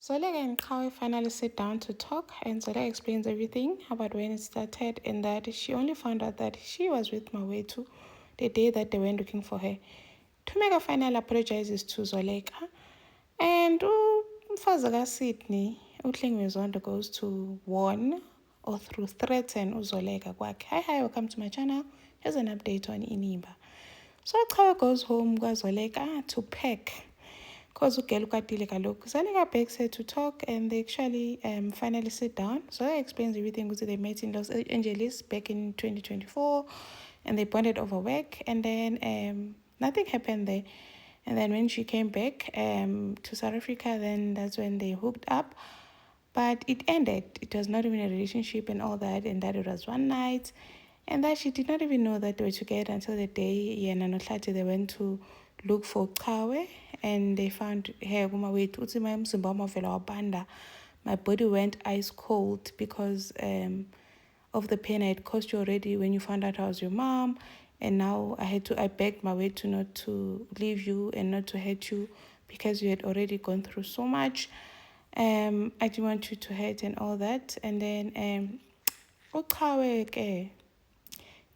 Zoleka and Kawi finally sit down to talk, and Zoleka explains everything about when it started and that she only found out that she was with Mawetu the day that they went looking for her. Tumeka finally apologizes to Zoleka, and umfazi Sydney, uHlengiwe goes to warn or through threaten uZoleka kwakhe. Hi, welcome to my channel. Here's an update on Inimba. So Kawi goes home kwaZoleka to pack. Because ugel ukwatile kaloku. Zoleka begs her to talk and they actually finally sit down. So I explains everything because they met in Los Angeles back in 2024 and they bonded over work and then nothing happened there. And then when she came back to South Africa, then that's when they hooked up. But it ended. It was not even a relationship and all that, and that it was one night. And that she did not even know that they were together until the day yena noHlathi they went to look for Kawe and they found her kumawethu uthi umzimba wami wavela wabanda. My body went ice cold because of the pain I had caused you already when you found out I was your mom, and now I begged my way to not to leave you and not to hurt you because you had already gone through so much. I didn't want you to hurt and all that. And then uqhawe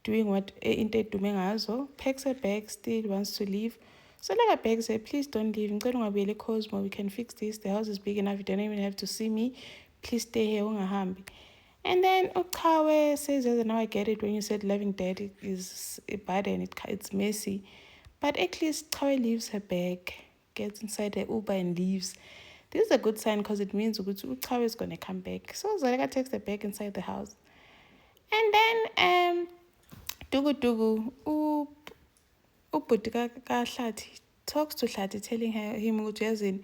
doing what into edume ngazo, packs her bag, still wants to leave. So like I begs her, please don't leave. Ngicela ungabuyela eCosmo, we can fix this. The house is big enough, you don't even have to see me. Please stay here, ungahambi. And then uqhawe says, yes, now I get it when you said loving dad is bad and it's messy. But at least Qhawe leaves her bag, gets inside the Uber and leaves. This is a good sign because it means Qhawe is going to come back. So Zoleka takes the bag inside the house. And then Dugu ubhuti kaHlathi talks to Hlathi, telling him ukuthi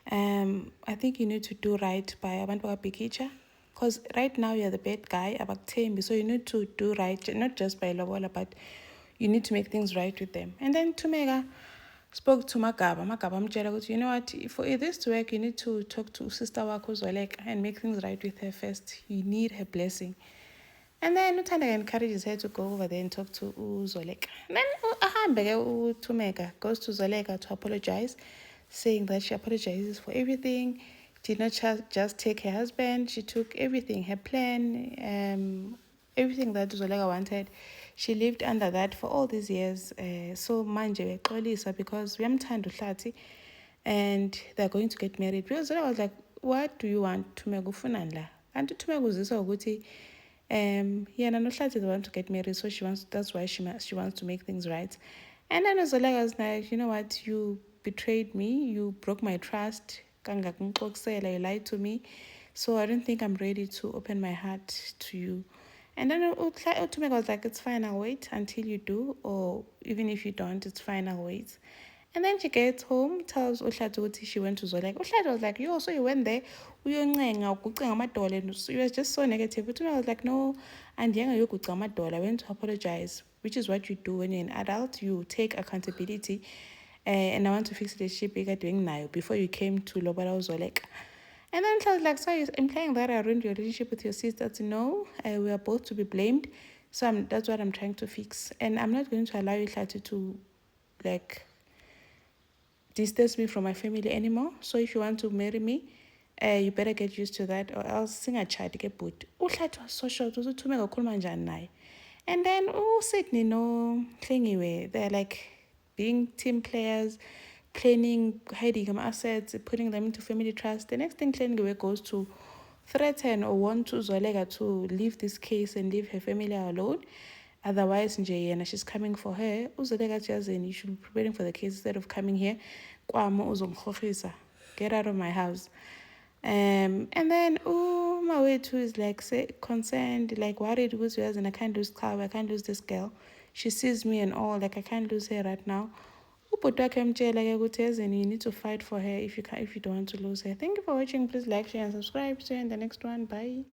I think you need to do right by abantu bakabhikitsha. Because right now you're the bad guy, abakuthembi, so you need to do right, not just by lobola, but you need to make things right with them. And then Tumeka spoke to Magaba. Magaba amtshela ukuthi, you know what, for this to work, you need to talk to sister wakho uZoleka and make things right with her first. You need her blessing. And then Uthanda encourages her to go over there and talk to uZoleka. Then Tumeka goes to Zoleka to apologize, saying that she apologizes for everything. Did not just take her husband, she took everything, her plan, everything that Zoleka wanted. She lived under that for all these years. So manje bexolisa because uyamthanda uHlathi and they're going to get married. Because Zoleka was like, what do you want? Tumeka ufunani la? And Tumeka uziswa ukuthi yena noHlathi they want to get married, so that's why she wants to make things right. And then Zoleka was like, you know what, you betrayed me, you broke my trust, you lied to me, so I don't think I'm ready to open my heart to you. And then Tumeka was like, it's fine, I'll wait until you do, or even if you don't, it's fine, I'll wait. And then she gets home, tells uHlathi she went to Zoleka. uHlathi was like, yo, so you went there, and so he was just so negative. Tumeka was like, no, and I went to apologize, which is what you do when you're an adult. You take accountability. And I want to fix the ship you're doing now before you came to Lobala Zoleka. And then I was like, so you're implying that I ruined your relationship with your sister? No, we are both to be blamed. So that's what I'm trying to fix. And I'm not going to allow you to like distance me from my family anymore. So if you want to marry me, you better get used to that or else singachadi ke bhuti. uHlathi was so shocked ukuthi uThumeka ukhuluma njani naye. And then Sydney no Hlengiwe, they're like being team players, planning, hiding assets, putting them into family trust. The next thing Hlengiwe goes to threaten or want to Zoleka to leave this case and leave her family alone. Otherwise, nje she's coming for her. uZoleka yazini, you should be preparing for the case instead of coming here. Get out of my house. And then Mawetu is like concerned, like worried because I can't lose Qhawe, I can't lose this girl. She sees me and all, like I can't lose her right now. You need to fight for her if you don't want to lose her. Thank you for watching. Please like, share, and subscribe. See you in the next one. Bye.